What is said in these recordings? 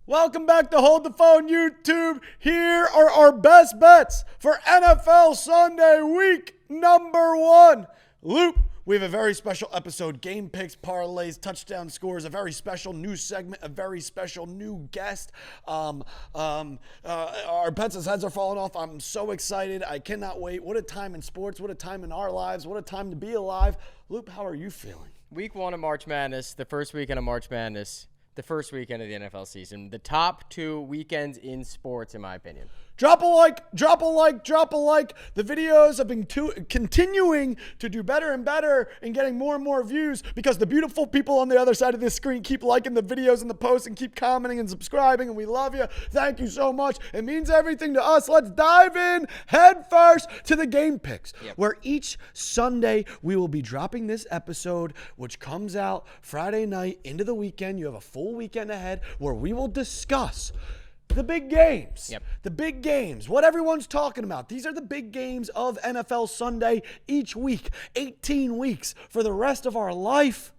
Welcome back to Hold the Phone YouTube. Here are our best bets for NFL Sunday week number 1. Luke, we have a very special episode. Game picks, parlays, touchdown scores, a very special new segment, a very special new guest. Our pets' heads are falling off. I'm so excited. I cannot wait. What a time in sports. What a time in our lives. What a time to be alive. Luke, how are you feeling? Week 1 of March Madness, the first weekend of March Madness. The first weekend of the NFL season. The top 2 weekends in sports, in my opinion. Drop a like, drop a like, drop a like. The videos have been continuing to do better and better and getting more and more views because the beautiful people on the other side of this screen keep liking the videos and the posts and keep commenting and subscribing, and we love you. Thank you so much. It means everything to us. Let's dive in head first to the game picks, where each Sunday we will be dropping this episode, which comes out Friday night into the weekend. You have a full weekend ahead where we will discuss the big games. The big games. What everyone's talking about. These are the big games of NFL Sunday each week. 18 weeks for the rest of our life.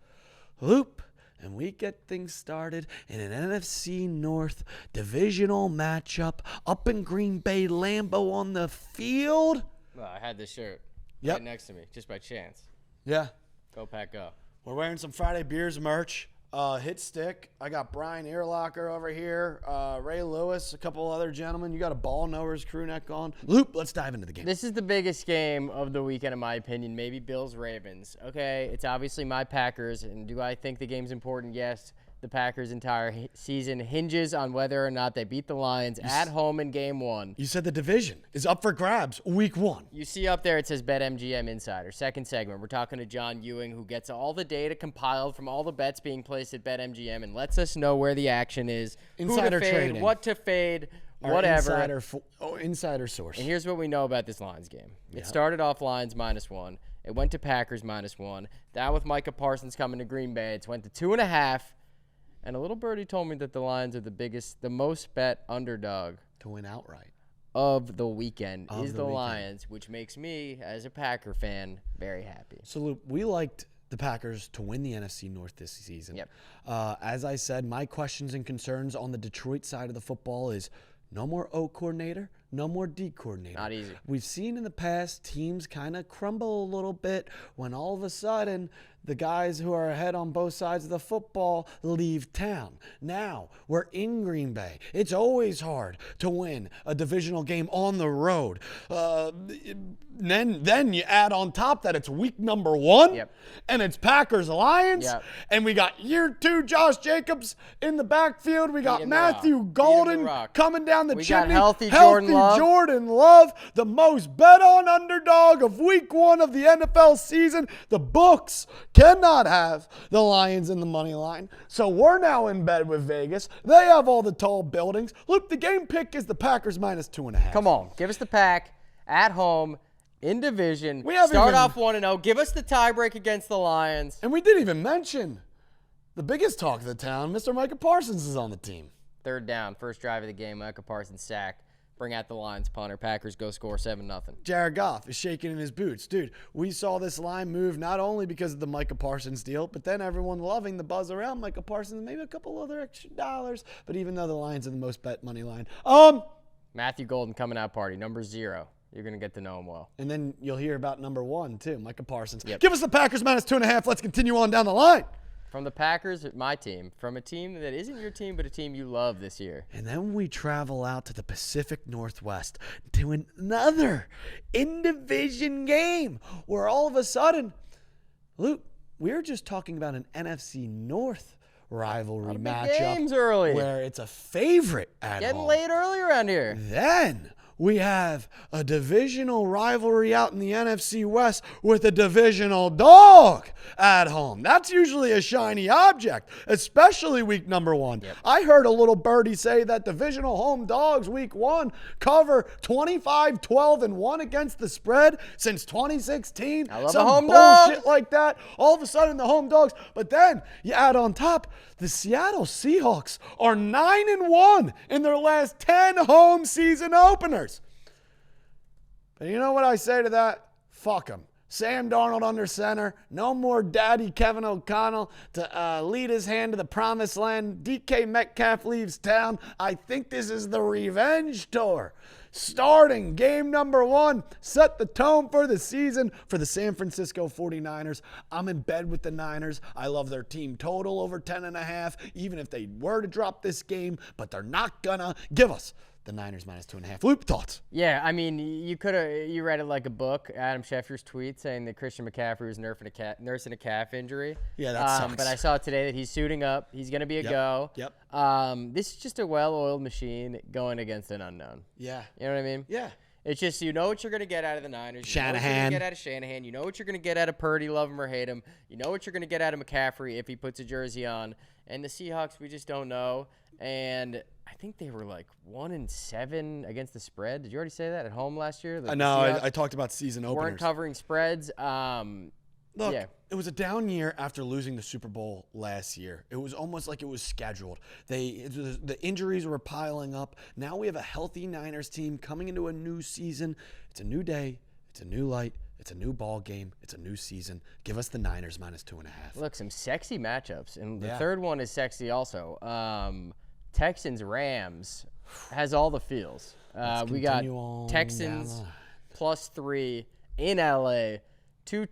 Loop. And we get things started in an NFC North divisional matchup up in Green Bay, Lambeau on the field. Well, I had this shirt right next to me, just by chance. Yeah. Go Pack Go. We're wearing some Friday Beers merch. Hit Stick. I got Brian Earlocker over here. Ray Lewis, a couple other gentlemen. You got a Ball Knowers crew neck on. Loop, let's dive into the game. This is the biggest game of the weekend, in my opinion. Maybe Bills-Ravens. Okay, it's obviously my Packers. And do I think the game's important? Yes. The Packers' entire season hinges on whether or not they beat the Lions at home in Game 1. You said the division is up for grabs week 1. You see up there it says BetMGM Insider. Second segment, we're talking to John Ewing, who gets all the data compiled from all the bets being placed at BetMGM and lets us know where the action is, Insider who to fade, trading. what to fade, Our whatever. Insider source. And here's what we know about this Lions game. It started off Lions -1. It went to Packers -1. Now with Micah Parsons coming to Green Bay, it's went to 2.5. And a little birdie told me that the Lions are the most bet underdog to win outright of the weekend is the Lions, which makes me, as a Packer fan, very happy. So, Luke, we liked the Packers to win the NFC North this season. As I said, my questions and concerns on the Detroit side of the football is no more O coordinator, no more D coordinator. Not easy. We've seen in the past teams kind of crumble a little bit when all of a sudden the guys who are ahead on both sides of the football leave town. Now, we're in Green Bay. It's always hard to win a divisional game on the road. Then you add on top that it's week number 1, and it's Packers-Lions, and we got year 2 Josh Jacobs in the backfield. We got Matthew Golden coming down the chimney. Got healthy Jordan Love, the most bet-on underdog of week 1 of the NFL season. The books cannot have the Lions in the money line. So we're now in bed with Vegas. They have all the tall buildings. Look, the game pick is the Packers -2.5. Come on. Give us the Pack at home in division. Start off 1-0. Give us the tiebreak against the Lions. And we didn't even mention the biggest talk of the town. Mr. Micah Parsons is on the team. Third down. First drive of the game. Micah Parsons sack. Bring out the Lions punter. Packers go score 7-0. Jared Goff is shaking in his boots. Dude, we saw this line move not only because of the Micah Parsons deal, but then everyone loving the buzz around Micah Parsons, maybe a couple other extra dollars. But even though the Lions are the most bet money line. Matthew Golden coming out party, number 0. You're going to get to know him well. And then you'll hear about number 1, too, Micah Parsons. Give us the Packers -2.5. Let's continue on down the line. From the Packers, my team. From a team that isn't your team, but a team you love this year. And then we travel out to the Pacific Northwest to another in-division game where all of a sudden, Luke, we're just talking about an NFC North rivalry matchup games early, where it's a favorite at Getting home. late early around here. Then we have a divisional rivalry out in the NFC West with a divisional dog at home. That's usually a shiny object, especially week number 1. I heard a little birdie say that divisional home dogs week 1 cover 25-12-1 against the spread since 2016. I love Some the home bullshit dogs. like that. All of a sudden, the home dogs. But then you add on top, the Seattle Seahawks are 9-1 in their last 10 home season openers. And you know what I say to that? Fuck them. Sam Darnold under center. No more daddy Kevin O'Connell to lead his hand to the promised land. DK Metcalf leaves town. I think this is the revenge tour. Starting game number 1, set the tone for the season for the San Francisco 49ers. I'm in bed with the Niners. I love their team total over 10.5, even if they were to drop this game, but they're not gonna. Give us the Niners minus 2.5. Loop, thoughts? Yeah, I mean, you read it like a book. Adam Schefter's tweet saying that Christian McCaffrey was nursing a calf injury. Yeah, that sucks. But I saw today that he's suiting up. He's going to be a go. Yep. This is just a well-oiled machine going against an unknown. Yeah. You know what I mean? Yeah. It's just, you know what you're going to get out of the Niners. Shanahan. You know what you're going to get out of Shanahan. You know what you're going to get out of Purdy, love him or hate him. You know what you're going to get out of McCaffrey if he puts a jersey on. And the Seahawks, we just don't know. And I think they were like 1-7 against the spread. Did you already say that at home last year? No, I talked about season openers. Weren't covering spreads. Look, it was a down year after losing the Super Bowl last year. It was almost like it was scheduled. The injuries were piling up. Now we have a healthy Niners team coming into a new season. It's a new day. It's a new light. It's a new ball game. It's a new season. Give us the Niners minus 2.5. Look, some sexy matchups. And the third one is sexy also. Texans-Rams has all the feels. We got Texans +3 in LA. Two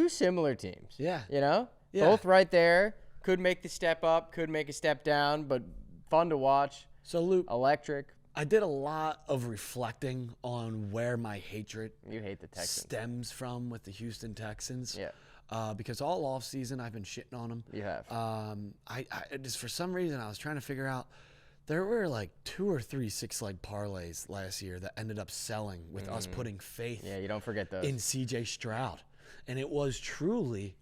similar teams. Yeah. You know? Yeah. Both right there. Could make the step up, could make a step down, but fun to watch. So, Luke, Electric. I did a lot of reflecting on where my hatred You hate the Texans. stems from with the Houston Texans. Yeah. Because all offseason I've been shitting on them. You have. I just for some reason I was trying to figure out there were like 2 or 3 six-leg parlays last year that ended up selling with us putting faith Yeah, you don't forget those. in CJ Stroud. And it was truly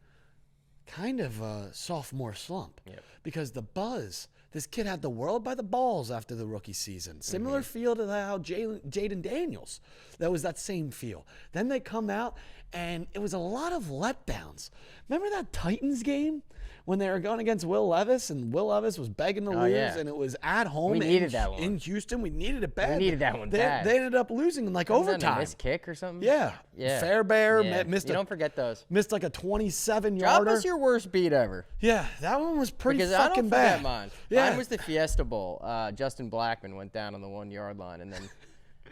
kind of a sophomore slump. Yep. Because the buzz, this kid had the world by the balls after the rookie season. Similar feel to how Jaden Daniels, that was that same feel. Then they come out, and it was a lot of letdowns. Remember that Titans game when they were going against Will Levis, and Will Levis was begging to lose, yeah. and it was at home We needed that one. in Houston. We needed it bad. We needed that one they, bad. They ended up losing in like Wasn't that overtime. a missed kick or something? Yeah. Yeah. Fairbear Yeah. missed You don't forget those. missed like a 27-yarder. Drop us your worst beat ever. Yeah, that one was pretty Because fucking I don't bad. forget mine. Yeah. Mine was the Fiesta Bowl. Justin Blackman went down on the 1-yard line, and then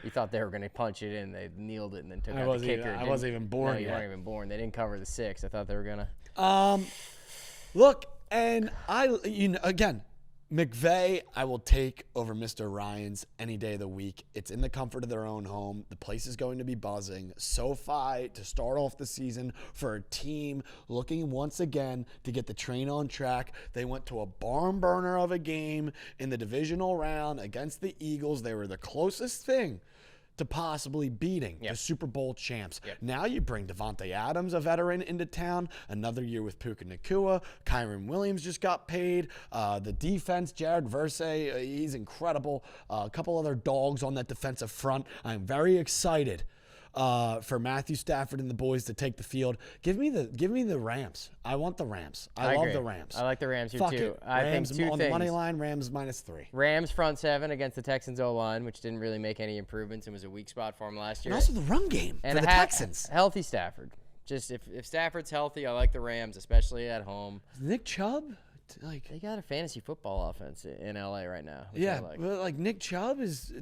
you thought they were going to punch it in. They kneeled it and then took out the kicker. I wasn't even born No, you yet. weren't even born. They didn't cover the 6. I thought they were going to. Look, and again, McVay, I will take over Mr. Ryans any day of the week. It's in the comfort of their own home. The place is going to be buzzing. SoFi to start off the season for a team looking once again to get the train on track. They went to a barn burner of a game in the divisional round against the Eagles. They were the closest thing to possibly beating the Super Bowl champs. Now you bring Devontae Adams, a veteran, into town. Another year with Puka Nacua. Kyron Williams just got paid. The defense, Jared Verse, he's incredible. A couple other dogs on that defensive front. I'm very excited for Matthew Stafford and the boys to take the field. Give me the Rams. I want the Rams. I love agree. the Rams. I like the Rams here Fuck too. it. I Rams think two on things. the money line, Rams -3. Rams front 7 against the Texans O-line, which didn't really make any improvements and was a weak spot for him last year. And also the run game for the Texans. Healthy Stafford. Just if Stafford's healthy, I like the Rams, especially at home. Nick Chubb? They got a fantasy football offense in LA right now. Which Yeah, I like. but like Nick Chubb is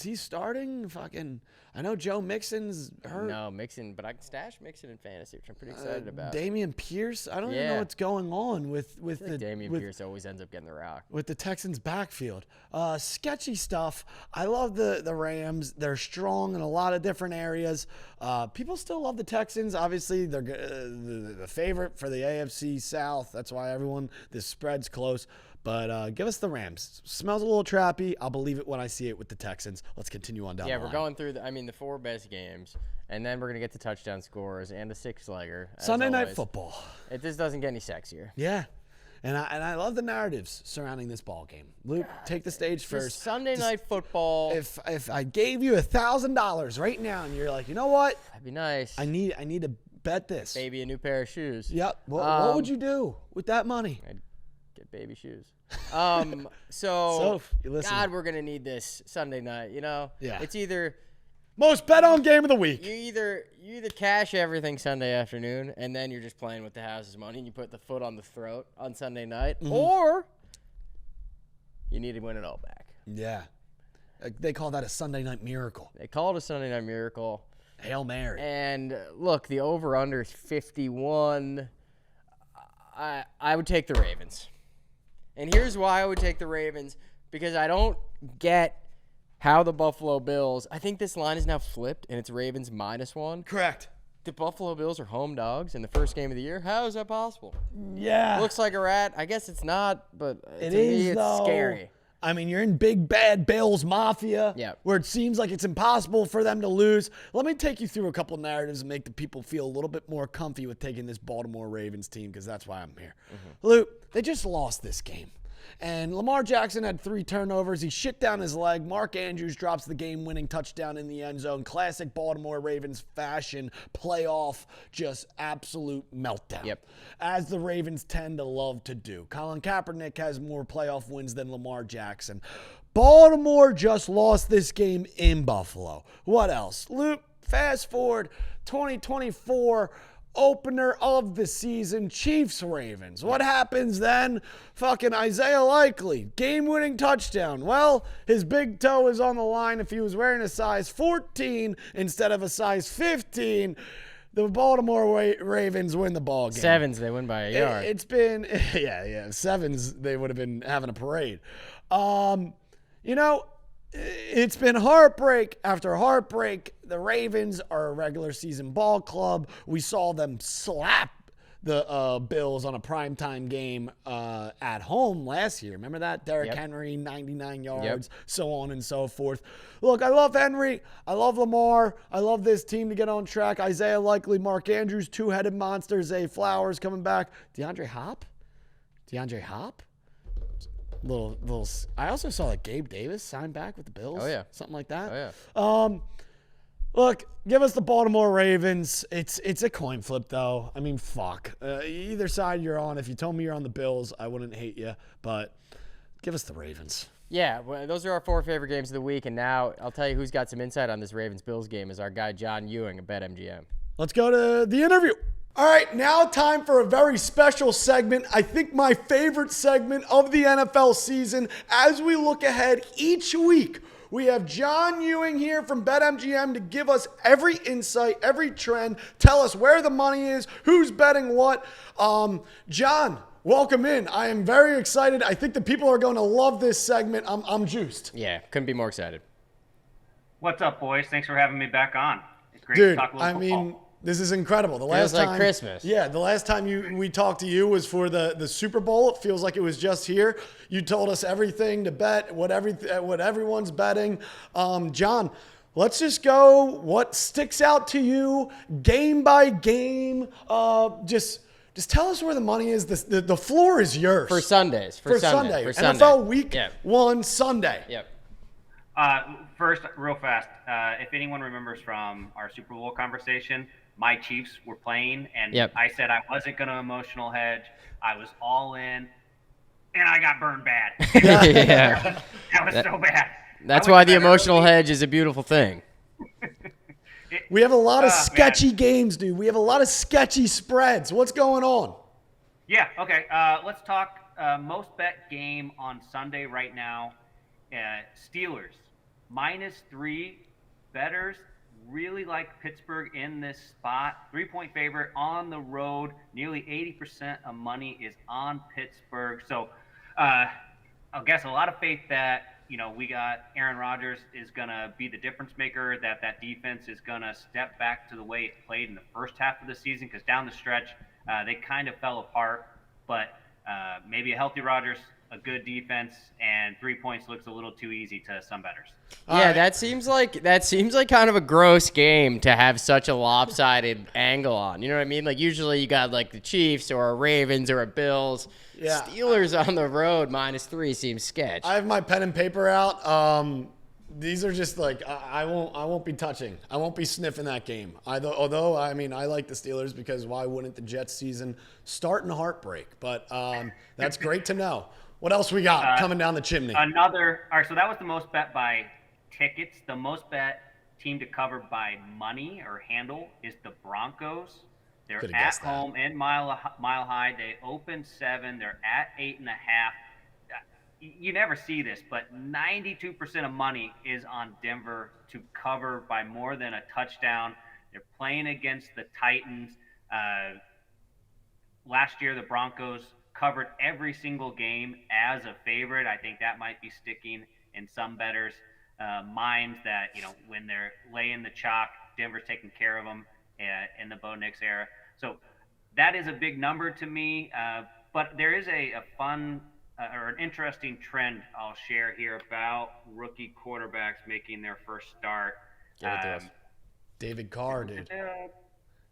he starting? Fucking, I know Joe Mixon's hurt. No, Mixon, but I can stash Mixon in fantasy, which I'm pretty excited about. Damian Pierce, I don't even know what's going on with I feel like Damian Pierce always ends up getting the rock. with the Texans backfield. Sketchy stuff. I love the Rams. They're strong in a lot of different areas. People still love the Texans. Obviously, they're the favorite for the AFC South. That's why this spread's close. But give us the Rams. Smells a little trappy. I'll believe it when I see it with the Texans. Let's continue on down the line. We're going through the 4 best games, and then we're going to get to touchdown scores and a 6-legger. Sunday Night Football. This doesn't get any sexier. Yeah. And I love the narratives surrounding this ball game. Luke, take the stage first. Sunday Night Football. If I gave you $1,000 right now and you're like, you know what? That'd be nice. I need to bet this. Maybe a new pair of shoes. Yep. What would you do with that money? I'd get baby shoes. So you listen. God, we're gonna need this Sunday night. You know, Yeah. It's either Most bet on game of the week. You either cash everything Sunday afternoon, and then you're just playing with the house's money, and you put the foot on the throat on Sunday night, or you need to win it all back. Yeah. They call that a Sunday night miracle. They call it a Sunday night miracle. Hail Mary. And look, the over-under is 51. I would take the Ravens. And here's why I would take the Ravens, because I don't get how the Buffalo Bills, I think this line is now flipped, and it's Ravens -1. Correct. The Buffalo Bills are home dogs in the first game of the year. How is that possible? Yeah. Looks like a rat. I guess it's not, but It to is, me, it's though. scary. I mean, you're in big, bad Bills Mafia, where it seems like it's impossible for them to lose. Let me take you through a couple narratives and make the people feel a little bit more comfy with taking this Baltimore Ravens team, because that's why I'm here. Luke, they just lost this game. And Lamar Jackson had 3 turnovers. He shit down his leg. Mark Andrews drops the game-winning touchdown in the end zone. Classic Baltimore Ravens fashion, playoff, just absolute meltdown. Yep. As the Ravens tend to love to do. Colin Kaepernick has more playoff wins than Lamar Jackson. Baltimore just lost this game in Buffalo. What else? Luke, fast forward, 2024 opener of the season, Chiefs-Ravens. What happens then? Fucking Isaiah Likely, game-winning touchdown. Well, his big toe is on the line. If he was wearing a size 14 instead of a size 15, the Baltimore Ravens win the ball game. 7s, they win by a yard. It's been, yeah, 7s, they would have been having a parade. It's been heartbreak after heartbreak. The Ravens are a regular season ball club. We saw them slap the Bills on a primetime game at home last year. Remember that? Derrick Henry, 99 yards, so on and so forth. Look, I love Henry. I love Lamar. I love this team to get on track. Isaiah Likely, Mark Andrews, 2-headed monster. Zay Flowers coming back. DeAndre Hop? Little. I also saw that Gabe Davis signed back with the Bills. Oh, yeah. Something like that. Oh, yeah. Look, give us the Baltimore Ravens. It's a coin flip, though. I mean, fuck. Either side you're on. If you told me you're on the Bills, I wouldn't hate you. But give us the Ravens. Yeah, well, those are our 4 favorite games of the week. And now I'll tell you who's got some insight on this Ravens-Bills game is our guy John Ewing at BetMGM. Let's go to the interview. All right, now time for a very special segment. I think my favorite segment of the NFL season. As we look ahead each week, we have John Ewing here from BetMGM to give us every insight, every trend, tell us where the money is, who's betting what. John, welcome in. I am very excited. I think the people are going to love this segment. I'm juiced. Yeah, couldn't be more excited. What's up, boys? Thanks for having me back on. It's great Dude, to talk a little football. This is incredible. The Feels like Christmas. Yeah, the last time we talked to you was for the Super Bowl. It feels like it was just here. You told us everything to bet, what everyone's betting. John, let's just go. What sticks out to you, game by game? Just tell us where the money is. The floor is yours For Sundays. For Sunday. NFL Week 1 Sunday. Yep. First, real fast, if anyone remembers from our Super Bowl conversation, my Chiefs were playing, and I said I wasn't going to emotional hedge. I was all in, and I got burned bad. Yeah. That was so bad. That's why the emotional hedge is a beautiful thing. We have a lot of sketchy games, dude. We have a lot of sketchy spreads. What's going on? Yeah, okay. Let's talk most bet game on Sunday right now. Steelers, -3. Bettors really like Pittsburgh in this spot. 3-point favorite on the road. Nearly 80% of money is on Pittsburgh. So I guess a lot of faith that, we got Aaron Rodgers is going to be the difference maker, that defense is going to step back to the way it played in the first half of the season, because down the stretch they kind of fell apart. But maybe a healthy Rodgers, a good defense, and 3 points looks a little too easy to some bettors. Yeah, that seems like kind of a gross game to have such a lopsided angle on. You know what I mean? Like usually you got like the Chiefs or a Ravens or a Bills. Yeah. Steelers on the road -3 seems sketch. I have my pen and paper out. These are just like I won't be touching. I won't be sniffing that game. Although I like the Steelers, because why wouldn't the Jets season start in heartbreak? But that's great to know. What else we got coming down the chimney? All right, so that was the most bet by tickets. The most bet team to cover by money or handle is the Broncos. They're Could've at guessed that. home in Mile High. They opened 7. They're at 8.5. You never see this, but 92% of money is on Denver to cover by more than a touchdown. They're playing against the Titans. Last year, the Broncos covered every single game as a favorite. I think that might be sticking in some bettors' minds that, when they're laying the chalk, Denver's taking care of them in the Bo Nix era. So that is a big number to me. But there is a fun or an interesting trend I'll share here about rookie quarterbacks making their first start. Give it to us. David Carr, dude.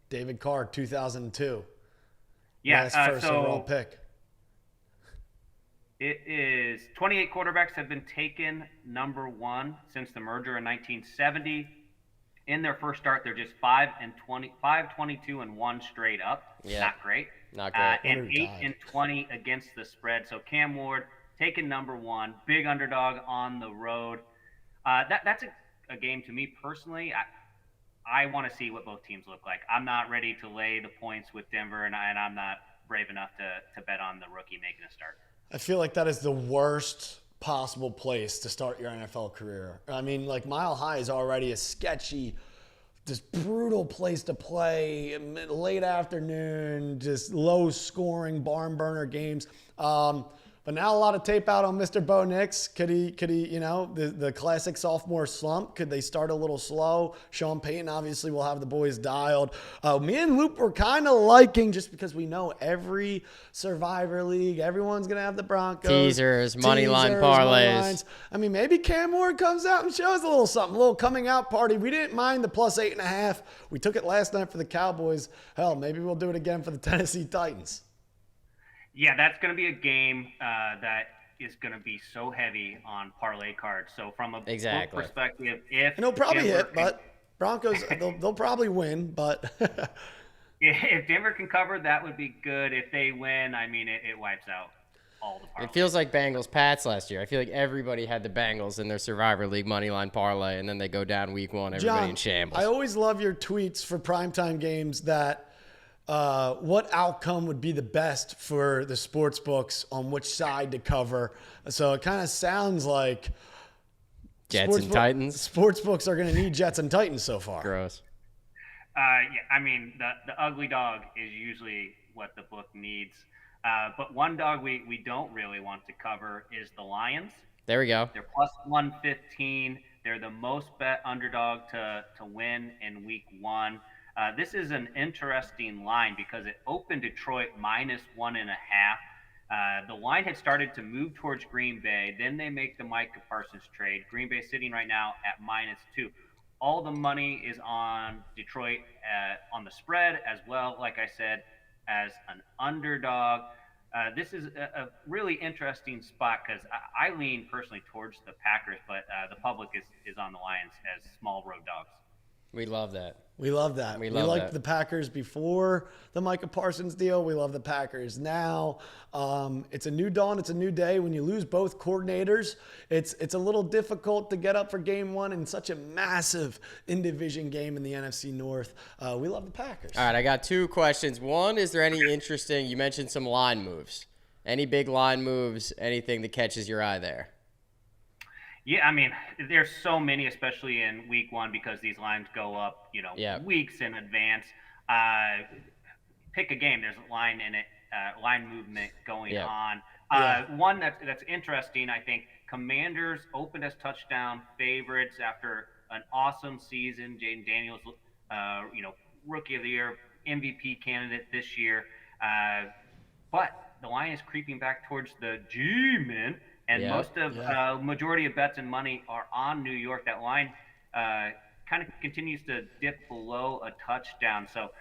David Carr, 2002. Yeah, Last first overall pick. It is 28 quarterbacks have been taken number 1 since the merger in 1970. In their first start, they're just 5-22-1 straight up. Yeah. Not great. Not great. And 8-20 against the spread. So Cam Ward taken number 1, big underdog on the road. That's a game to me personally. I want to see what both teams look like. I'm not ready to lay the points with Denver, and I'm not brave enough to bet on the rookie making a start. I feel like that is the worst possible place to start your NFL career. I mean, like Mile High is already a sketchy, just brutal place to play, late afternoon, just low scoring barn burner games. But now a lot of tape out on Mr. Bo Nix. Could he, the classic sophomore slump, could they start a little slow? Sean Payton obviously will have the boys dialed. Me and Luke were kind of liking, just because we know every Survivor League, everyone's going to have the Broncos. Teasers, money line parlays. I mean, maybe Cam Ward comes out and shows a little something, a little coming out party. We didn't mind the plus 8.5. We took it last night for the Cowboys. Hell, maybe we'll do it again for the Tennessee Titans. Yeah, that's going to be a game that is going to be so heavy on parlay cards. So from a book perspective, if and they'll probably hit, but Broncos they'll probably win. But if Denver can cover, that would be good. If they win, I mean, it wipes out all the parlays. It feels like Bengals Pats last year. I feel like everybody had the Bengals in their Survivor League moneyline parlay, and then they go down week 1, everybody in shambles. I always love your tweets for primetime games that. What outcome would be the best for the sports books on which side to cover? So it kind of sounds like Jets and Titans. Sports books are going to need Jets and Titans so far. Gross. Yeah, I mean, the ugly dog is usually what the book needs. But one dog we don't really want to cover is the Lions. There we go. They're plus 115. They're the most bet underdog to win in week 1. This is an interesting line because it opened Detroit minus 1.5. The line had started to move towards Green Bay. Then they make the Micah Parsons trade. Green Bay sitting right now at -2. All the money is on Detroit on the spread as well, like I said, as an underdog. This is a really interesting spot because I lean personally towards the Packers, but the public is on the Lions as small road dogs. We love that. We love that. We liked the Packers before the Micah Parsons deal. We love the Packers now. It's a new dawn. It's a new day. When you lose both coordinators, it's a little difficult to get up for game 1 in such a massive in-division game in the NFC North. We love the Packers. All right, I got 2 questions. One, is there any interesting – you mentioned some line moves. Any big line moves, anything that catches your eye there? Yeah, I mean, there's so many, especially in week 1, because these lines go up, weeks in advance. Pick a game. There's a line in it, line movement going on. One that's interesting, I think, Commanders opened as touchdown favorites after an awesome season. Jaden Daniels, rookie of the year, MVP candidate this year. But the line is creeping back towards the G-men. And majority of bets and money are on New York. That line kind of continues to dip below a touchdown. So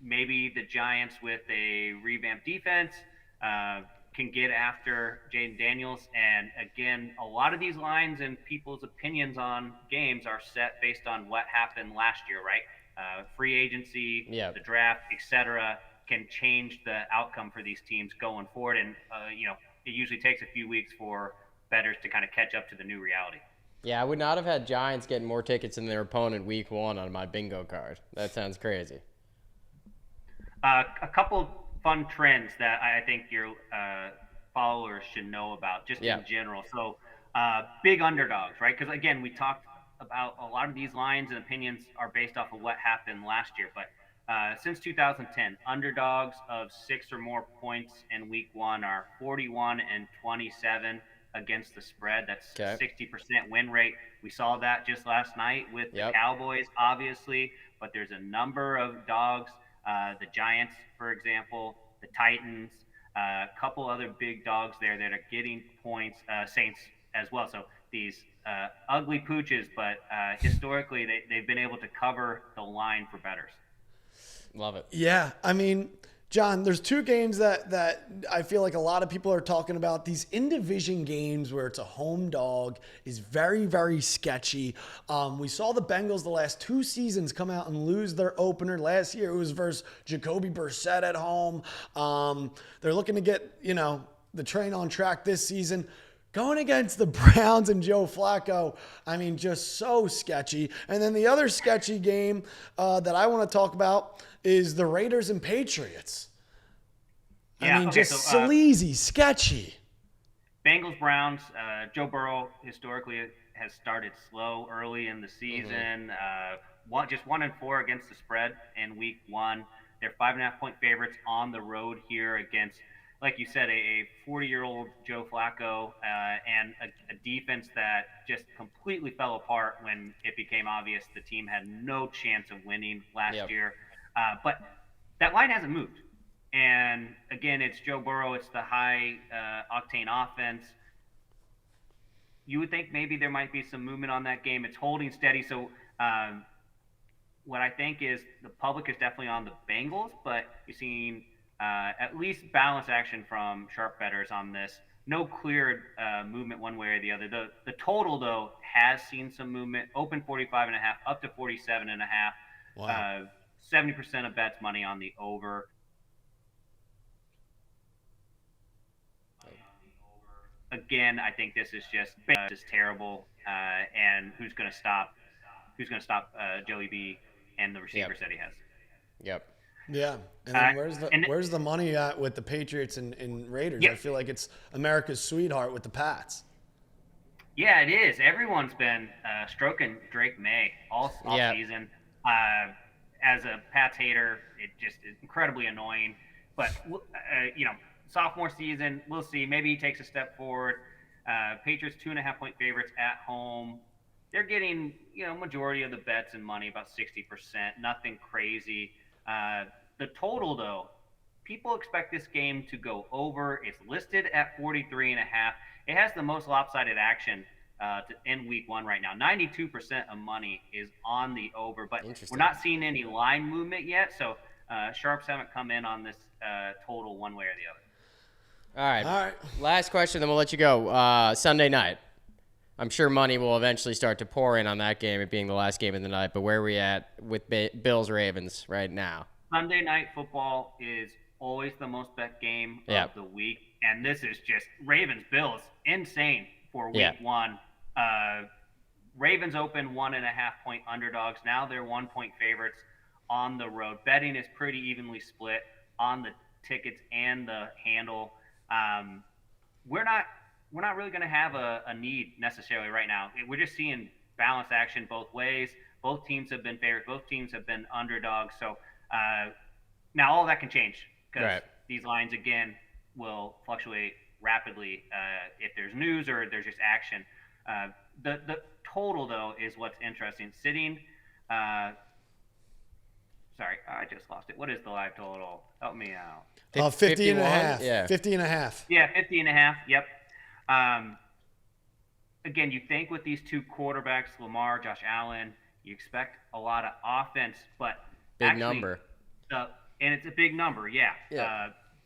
maybe the Giants with a revamped defense can get after Jaden Daniels. And again, a lot of these lines and people's opinions on games are set based on what happened last year, right? Free agency, the draft, etc., can change the outcome for these teams going forward. And, it usually takes a few weeks for bettors to kind of catch up to the new reality. Yeah, I would not have had Giants getting more tickets than their opponent week 1 on my bingo card. That sounds crazy. A couple fun trends that I think your followers should know about, just Yeah. in general. So, big underdogs, right? Because again, we talked about a lot of these lines and opinions are based off of what happened last year. But since 2010, underdogs of 6 or more points in week 1 are 41 and 27 against the spread. That's a Okay. 60% win rate. We saw that just last night with the Cowboys, obviously, but there's a number of dogs. The Giants, for example, the Titans, a couple other big dogs there that are getting points, Saints as well. So these ugly pooches, but historically they've been able to cover the line for bettors. Love it. Yeah, I mean, John, there's two games that I feel like a lot of people are talking about. These in-division games where it's a home dog is very, very sketchy. We saw the Bengals the last 2 seasons come out and lose their opener. Last year it was versus Jacoby Brissett at home. They're looking to get, the train on track this season. Going against the Browns and Joe Flacco, I mean, just so sketchy. And then the other sketchy game that I want to talk about is the Raiders and Patriots. Yeah, I mean, just sleazy, sketchy. Bengals, Browns, Joe Burrow historically has started slow early in the season. Just 1-4 against the spread in week 1. They're 5.5-point favorites on the road here against, like you said, a 40-year-old Joe Flacco and a defense that just completely fell apart when it became obvious the team had no chance of winning last year. But that line hasn't moved. And again, it's Joe Burrow. It's the high octane offense. You would think maybe there might be some movement on that game. It's holding steady. So what I think is the public is definitely on the Bengals, but you're seeing at least balance action from sharp bettors on this. No clear movement one way or the other. The total, though, has seen some movement. Open 45.5 up to 47.5. Wow. 70% of bets money on the over. Again, I think this is just terrible. And who's going to stop Joey B and the receivers that he has? Yep. Yeah. And then where's the money at with the Patriots and Raiders? I feel like it's America's sweetheart with the Pats. Yeah, it is. Everyone's been stroking Drake May all season. As a Pats hater, it just is incredibly annoying. But, sophomore season, we'll see. Maybe he takes a step forward. Patriots 2.5-point favorites at home. They're getting, majority of the bets and money, about 60%. Nothing crazy. The total, though, people expect this game to go over. It's listed at 43.5. It has the most lopsided action in week 1 right now. 92% of money is on the over, but we're not seeing any line movement yet. So sharps haven't come in on this total one way or the other. All right. Last question, then we'll let you go. Sunday night. I'm sure money will eventually start to pour in on that game, it being the last game of the night. But where are we at with Bills-Ravens right now? Sunday night football is always the most bet game of the week. And this is just Ravens-Bills. Insane for week 1. Ravens open 1.5-point underdogs. Now they're 1-point favorites on the road. Betting is pretty evenly split on the tickets and the handle. We're not really going to have a need necessarily right now. We're just seeing balanced action both ways. Both teams have been favorites. Both teams have been underdogs. So now all that can change because these lines, again, will fluctuate rapidly if there's news or if there's just action. The total, though, is what's interesting. Sitting sorry, I just lost it. What is the live total? Help me out. 50.5. Yeah. 50.5. Yeah, 50.5. Yep. Again, you think with these two quarterbacks, Lamar, Josh Allen, you expect a lot of offense, but big number. And it's a big number,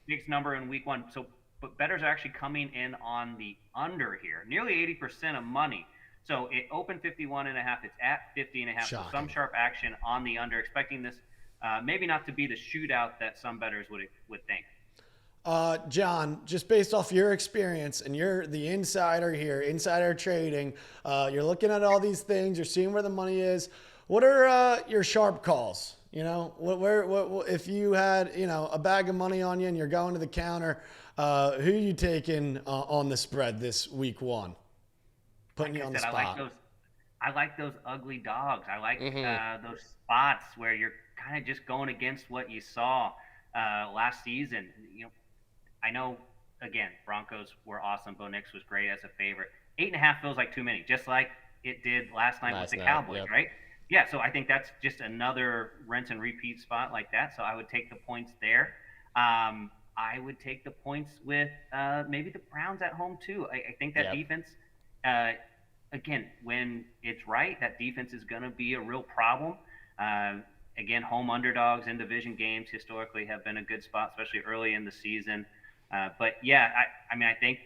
big number in week 1. So, but bettors are actually coming in on the under here, nearly 80% of money. So it opened 51.5. It's at 50.5. So some sharp action on the under, expecting this maybe not to be the shootout that some bettors would think. John, just based off your experience, and you're the insider here, insider trading, you're looking at all these things, you're seeing where the money is. What are your sharp calls? What if you had, a bag of money on you and you're going to the counter, who are you taking on the spread this week 1? Putting you on the spot. I like those ugly dogs. I like those spots where you're kind of just going against what you saw last season. I know, again, Broncos were awesome. Bo Nix was great as a favorite. 8.5 feels like too many, just like it did last night with the Cowboys, yep. right? Yeah, so I think that's just another rinse and repeat spot like that. So I would take the points there. I would take the points with maybe the Browns at home too. I think that defense, again, when it's right, that defense is going to be a real problem. Again, home underdogs in division games historically have been a good spot, especially early in the season. But yeah, I think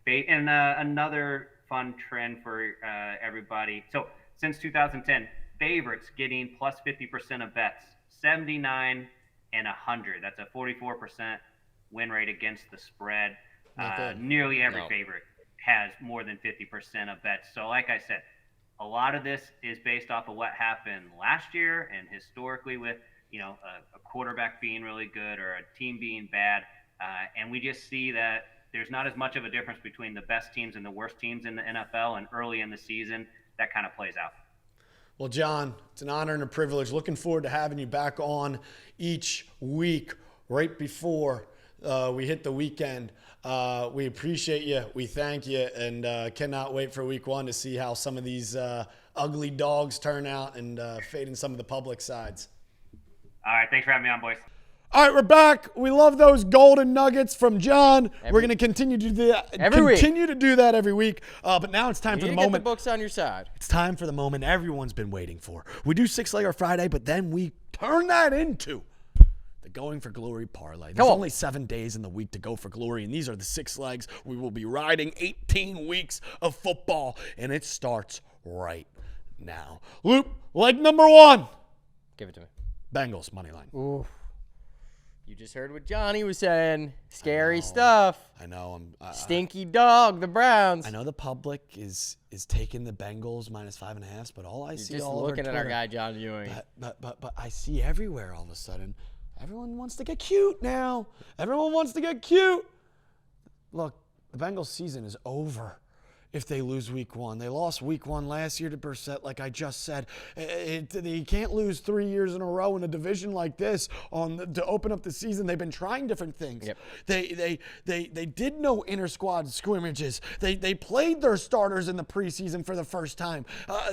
another fun trend for everybody. So since 2010, favorites getting plus 50% of bets, 79 and 100. That's a 44% win rate against the spread. Nearly every favorite has more than 50% of bets. So like I said, a lot of this is based off of what happened last year and historically with, a quarterback being really good or a team being bad. And we just see that there's not as much of a difference between the best teams and the worst teams in the NFL, and early in the season, that kind of plays out. Well, John, it's an honor and a privilege. Looking forward to having you back on each week right before we hit the weekend. We appreciate you. We thank you, and cannot wait for week 1 to see how some of these ugly dogs turn out and fade in some of the public sides. All right. Thanks for having me on, boys. All right, we're back. We love those golden nuggets from John. We're going to continue to do that. To do that every week. But now it's time for the moment. Get the books on your side. It's time for the moment everyone's been waiting for. We do 6-legger Friday, but then we turn that into the Going for Glory parlay. There's only 7 days in the week to go for glory, and these are the 6 legs. We will be riding 18 weeks of football, and it starts right now. Loop, leg number 1. Give it to me. Bengals money line. Ooh. You just heard what Johnny was saying. Scary stuff. I know. Stinky dog, the Browns. I know the public is taking the Bengals minus 5.5, but all I see just all over looking Twitter, at our guy John Ewing. But I see everywhere all of a sudden. Everyone wants to get cute now. Everyone wants to get cute. Look, the Bengals season is over if they lose week 1. They lost week 1 last year to Brissett, like I just said. You can't lose 3 years in a row in a division like this to open up the season. They've been trying different things. Yep. They did no inter-squad scrimmages. They played their starters in the preseason for the first time.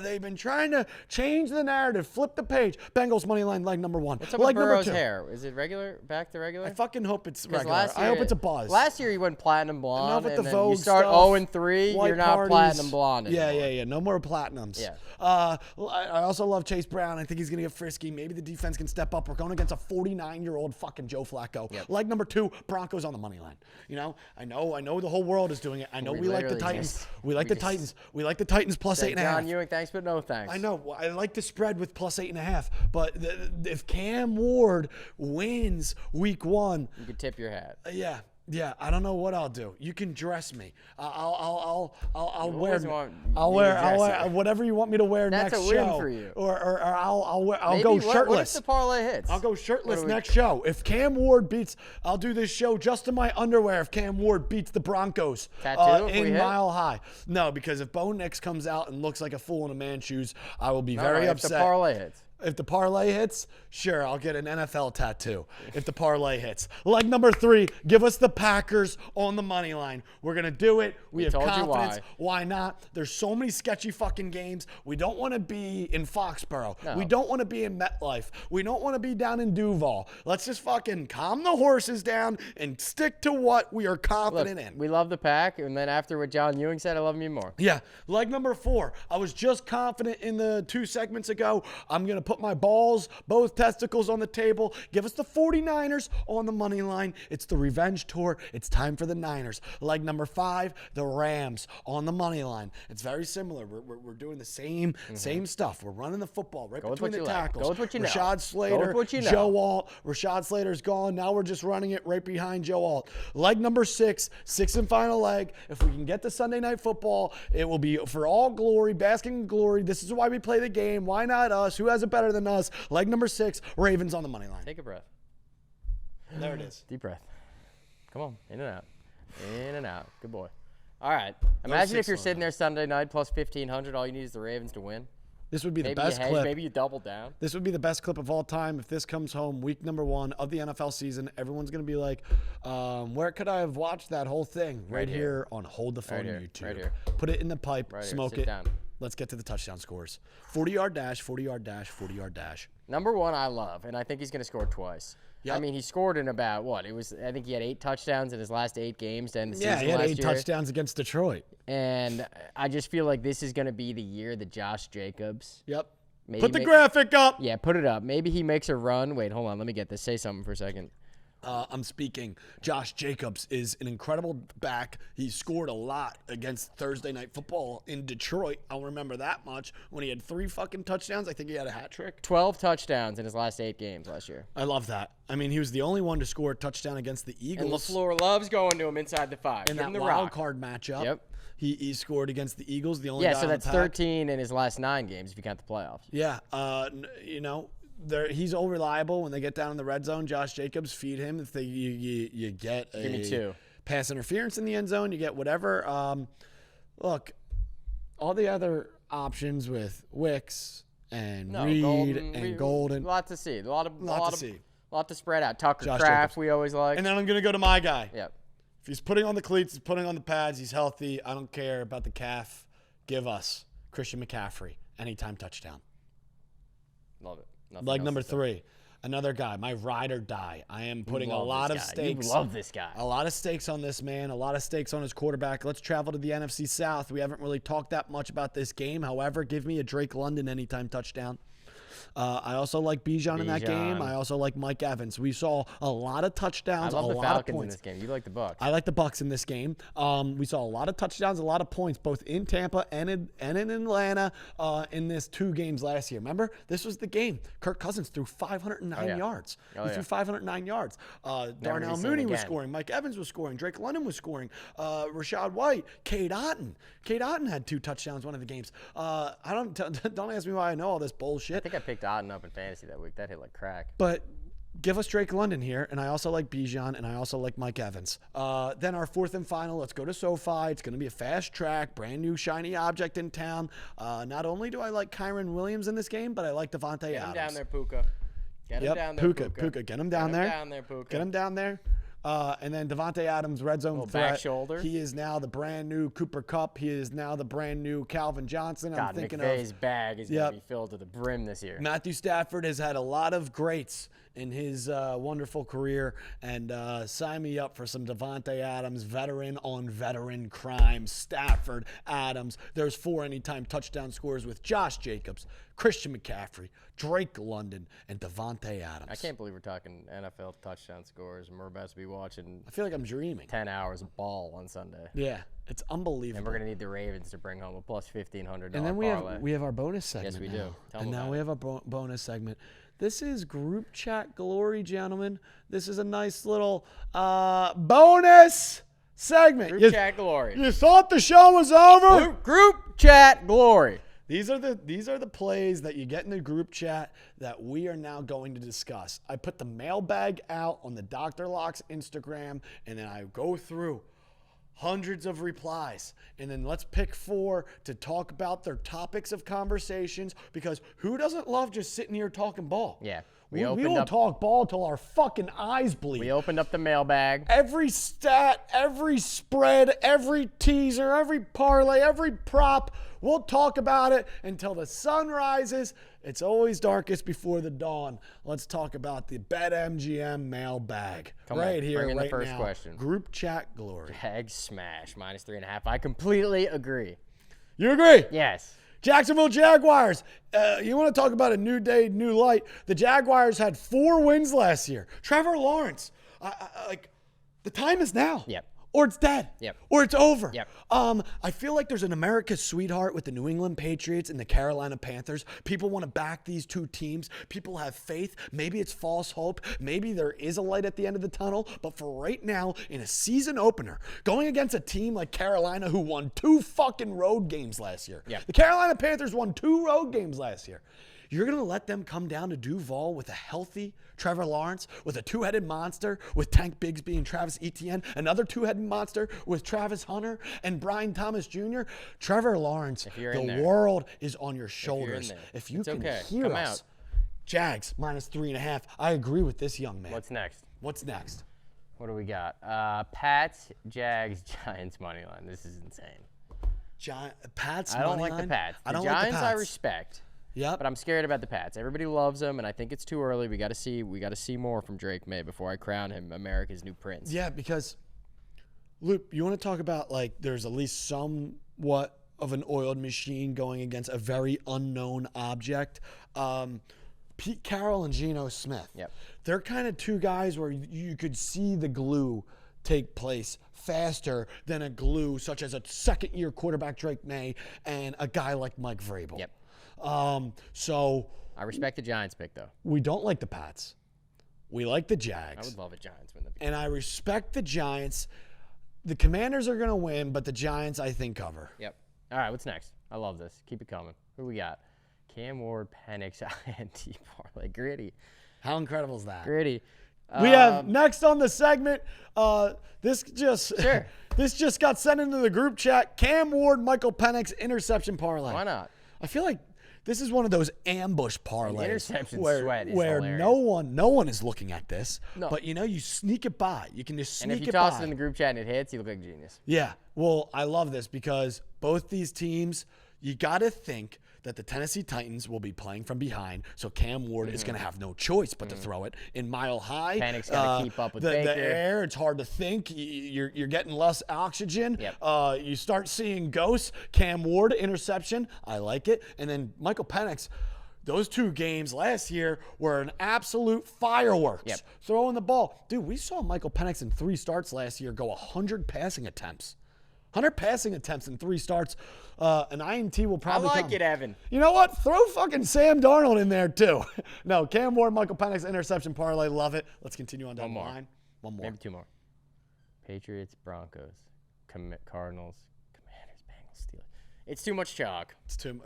They've been trying to change the narrative, flip the page. Bengals money line, leg number 1. What's up with Burrow's hair? Is it regular? Back to regular? I fucking hope it's regular. I hope it's a buzz. Last year he went platinum blonde. Enough with the then Vogue you start stuff, 0-3. You're not parties. platinum blonde anymore. Yeah. No more platinums. Yeah. I also love Chase Brown. I think he's going to get frisky. Maybe the defense can step up. We're going against a 49-year-old fucking Joe Flacco. Yep. Leg number 2, Broncos on the money line. I know the whole world is doing it. I know we like the Titans. We like the Titans. We like the Titans plus 8.5. John Ewing, thanks, but no thanks. I know. I like the spread with plus 8.5. But if Cam Ward wins week 1, you could tip your hat. Yeah, I don't know what I'll do. You can dress me. I'll wear whatever you want me to wear next show. That's a win for you. Or I'll go shirtless. What if the parlay hits? I'll go shirtless next show. If Cam Ward beats, I'll do this show just in my underwear. If Cam Ward beats the Broncos in Mile High. No, because if Bo Nix comes out and looks like a fool in a man's shoes, I will be very upset. If the parlay hits. If the parlay hits, sure, I'll get an NFL tattoo if the parlay hits. Leg number 3, give us the Packers on the money line. We're going to do it. We have confidence. Why not? There's so many sketchy fucking games. We don't want to be in Foxborough. No. We don't want to be in MetLife. We don't want to be down in Duval. Let's just fucking calm the horses down and stick to what we are confident in. We love the Pack, and then after what John Ewing said, I love him even more. Yeah. Leg number 4, I was just confident in the 2 segments ago. I'm going to put my balls, both testicles on the table. Give us the 49ers on the money line. It's the revenge tour. It's time for the Niners. Leg number 5, the Rams on the money line. It's very similar. We're doing the same stuff. We're running the football right between the tackles. Go with what you know. Rashad Slater, Joe Alt. Rashad Slater's gone. Now we're just running it right behind Joe Alt. Leg number 6, sixth and final leg. If we can get to Sunday Night Football, it will be for all glory, basking in glory. This is why we play the game. Why not us? Who has it better than us? Leg number 6, Ravens on the money line. Take a breath. There it is. Deep breath. Come on. In and out. In and out. Good boy. All right. Imagine if you're sitting there Sunday night plus 1,500. All you need is the Ravens to win. This would be the Maybe best you hedge, clip. maybe you double down. This would be the best clip of all time if this comes home week number 1 of the NFL season. Everyone's going to be like, where could I have watched that whole thing? Right here on Hold the Phone YouTube. Right here. Put it in the pipe, Right smoke here. Sit it. down. Let's get to the touchdown scores. 40-yard dash, 40-yard dash, 40-yard dash. Number 1 I love, and I think he's going to score twice. Yep. I mean, he scored in about, I think he had 8 touchdowns in his last 8 games to end the season Yeah, he had last 8 year. touchdowns against Detroit. And I just feel like this is going to be the year that Josh Jacobs. Yep. Maybe Put the graphic up. Yeah, put it up. Maybe he makes a run. Wait, hold on. Let me get this. Say something for a second. I'm speaking. Josh Jacobs is an incredible back. He scored a lot against Thursday Night Football in Detroit. I'll remember that much. When he had 3 fucking touchdowns, I think he had a hat trick. 12 touchdowns in his last 8 games last year. I love that. I mean, he was the only one to score a touchdown against the Eagles. And LaFleur loves going to him inside the 5. In Give him that the wild rock. card matchup. Yep. He scored against the Eagles, the only Yeah, guy so on that's the pack. 13 in his last 9 games if you count the playoffs. Yeah, he's all reliable when they get down in the red zone. Josh Jacobs, feed him. If you get Give me 2. pass interference in the end zone, you get whatever. Look, all the other options with Wicks and Reed and Golden. A lot to see. A lot to spread out. Tucker Josh Kraft, Jacobs. we always like. And then I'm going to go to my guy. Yep. If he's putting on the cleats, he's putting on the pads, he's healthy. I don't care about the calf. Give us Christian McCaffrey. Anytime touchdown. Love it. Nothing Leg else number to say. 3. Another guy, my ride or die. I am putting a love lot this of guy. stakes. You love this guy. A lot of stakes on this man. A lot of stakes on his quarterback. Let's travel to the NFC South. We haven't really talked that much about this game. However, give me a Drake London anytime touchdown. I also like Bijan in that game. I also like Mike Evans. We saw a lot of touchdowns, I love a the lot Falcons of points. in this game. You like the Bucs. I like the Bucs in this game. We saw a lot of touchdowns, a lot of points, both in Tampa and in Atlanta in this 2 games last year. Remember, this was the game. Kirk Cousins threw 509 yards. He threw 509 yards. Darnell Mooney was scoring. Mike Evans was scoring. Drake London was scoring. Rashad White. Cade Otton. Cade Otton had 2 touchdowns one of the games. Don't ask me why I know all this bullshit. I think I picked Otton up in fantasy that week. That hit like crack. But give us Drake London here, and I also like Bijan, and I also like Mike Evans. Then our 4th and final, let's go to SoFi. It's going to be a fast track, brand new shiny object in town. Not only do I like Kyron Williams in this game, but I like Devontae Adams. Get him down there, Puka. Get him down there, Puka. Get him down there. Get him down there, Puka. Get him down there. And then Devontae Adams, red zone threat. Back shoulder. He is now the brand new Cooper Kupp. He is now the brand new Calvin Johnson. I'm thinking McVay's bag is going Yep. to be filled to the brim this year. Matthew Stafford has had a lot of greats in his wonderful career, and sign me up for some Devontae Adams, veteran on veteran crime. Stafford, Adams. There's 4 anytime touchdown scores with Josh Jacobs, Christian McCaffrey, Drake London, and Devontae Adams. I can't believe we're talking NFL touchdown scores, and we're about to be watching I feel like I'm dreaming. 10 hours of ball on Sunday. Yeah, it's unbelievable. And we're going to need the Ravens to bring home a plus $1,500 And then parlay. we have our bonus segment. Yes, we now. do. Tell and them now about we it. have a bonus segment. This is group chat glory, gentlemen. This is a nice little bonus segment. Group chat glory. You thought the show was over? Group chat glory. These are the plays that you get in the group chat that we are now going to discuss. I put the mailbag out on the Dr. Locks Instagram, and then I go through hundreds of replies. And then let's pick 4 to talk about their topics of conversations, because who doesn't love just sitting here talking ball? Yeah. We will talk ball till our fucking eyes bleed. We opened up the mailbag. Every stat, every spread, every teaser, every parlay, every prop, we'll talk about it until the sun rises. It's always darkest before the dawn. Let's talk about the BetMGM mailbag. Come right on, here, bring in the right first now. question. Group chat glory. Egg smash, minus 3.5. I completely agree. You agree? Yes. Jacksonville Jaguars. You want to talk about a new day, new light? The Jaguars had 4 wins last year. Trevor Lawrence, the time is now. Yep. Or it's dead. Yep. Or it's over. Yep. I feel like there's an America's sweetheart with the New England Patriots and the Carolina Panthers. People want to back these two teams. People have faith. Maybe it's false hope. Maybe there is a light at the end of the tunnel. But for right now, in a season opener, going against a team like Carolina who won 2 fucking road games last year. Yep. The Carolina Panthers won 2 road games last year. You're going to let them come down to Duval with a healthy Trevor Lawrence, with a 2-headed monster, with Tank Bigsby and Travis Etienne, another 2-headed monster with Travis Hunter and Brian Thomas Jr. Trevor Lawrence, the world is on your shoulders. If you can hear us, Jags -3.5. I agree with this young man. What's next? What do we got? Pats, Jags, Giants money line. This is insane. Pats. I don't like the Pats. The Giants I respect. Yeah, but I'm scared about the Pats. Everybody loves them, and I think it's too early. We got to see more from Drake May before I crown him America's new prince. Yeah, because Luke, you want to talk about there's at least somewhat of an oiled machine going against a very unknown object. Pete Carroll and Geno Smith. Yep. They're kind of 2 guys where you could see the glue take place faster than a glue such as a second-year quarterback Drake May and a guy like Mike Vrabel. Yep. So I respect the Giants pick, though. We don't like the Pats. We like the Jags. I would love a Giants win. And I respect the Giants. The Commanders are going to win, but the Giants, I think, cover. Yep. All right, what's next? I love this. Keep it coming. Who we got? Cam Ward, Penix, INT parlay. Gritty. How incredible is that? Gritty. We have next on the segment. This just got sent into the group chat. Cam Ward, Michael Penix, interception parlay. Why not? I feel like this is one of those ambush parlays interception where hilarious. no one is looking at this. No. But you sneak it by. You can just sneak it by. And if you toss it in the group chat and it hits, you look like a genius. Yeah. Well, I love this because both these teams, you got to think that the Tennessee Titans will be playing from behind, so Cam Ward is going to have no choice but to throw it in mile high. Panic's got to keep up with Baker. The air, it's hard to think. You're getting less oxygen. Yep. You start seeing ghosts. Cam Ward, interception. I like it. And then Michael Penix, those 2 games last year were an absolute fireworks. Yep. Throwing the ball. Dude, we saw Michael Penix in 3 starts last year go 100 passing attempts. 100 passing attempts in 3 starts. An INT will probably I like it, Evan. You know what? Throw fucking Sam Darnold in there, too. No, Cam Ward, Michael Penix, interception parlay. Love it. Let's continue on down the line. One more. Maybe 2 more. Patriots, Broncos, Cardinals, Commanders, Bengals, Steelers. It's too much chalk.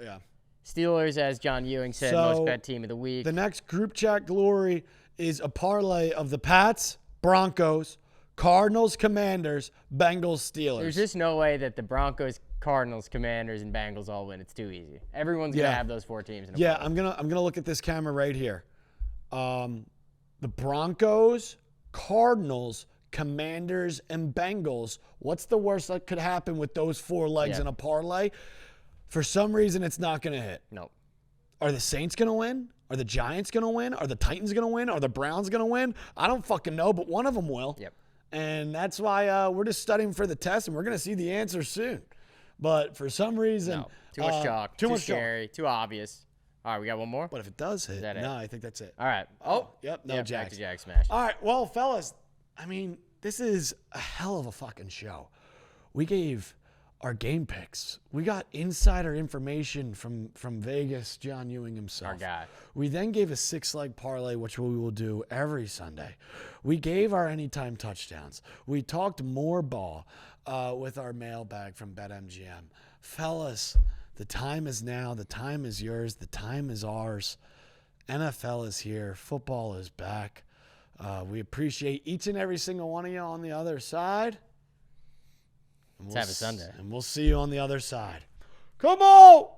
Yeah. Steelers, as John Ewing said, most bet team of the week. The next group chat glory is a parlay of the Pats, Broncos, Cardinals, Commanders, Bengals, Steelers. There's just no way that the Broncos, Cardinals, Commanders, and Bengals all win. It's too easy. Everyone's gonna have those 4 teams. I'm gonna look at this camera right here. The Broncos, Cardinals, Commanders, and Bengals. What's the worst that could happen with those 4 legs in a parlay? For some reason, it's not gonna hit. No. Are the Saints gonna win? Are the Giants gonna win? Are the Titans gonna win? Are the Browns gonna win? I don't fucking know, but one of them will. Yep. And that's why we're just studying for the test, and we're going to see the answer soon. But for some reason... No. Too much chalk. Too scary. Too obvious. All right, we got one more? But if it does hit... Is No, I think that's it. All right. Yep. No, Jags. Back to Jag smash. All right. Well, fellas, I mean, this is a hell of a fucking show. We gave our game picks. We got insider information from Vegas, John Ewing himself. Our guy. We then gave a 6-leg parlay, which we will do every Sunday. We gave our anytime touchdowns. We talked more ball with our mailbag from BetMGM. Fellas, the time is now. The time is yours. The time is ours. NFL is here. Football is back. We appreciate each and every single one of you on the other side. Let's have a Sunday. And we'll see you on the other side. Come on!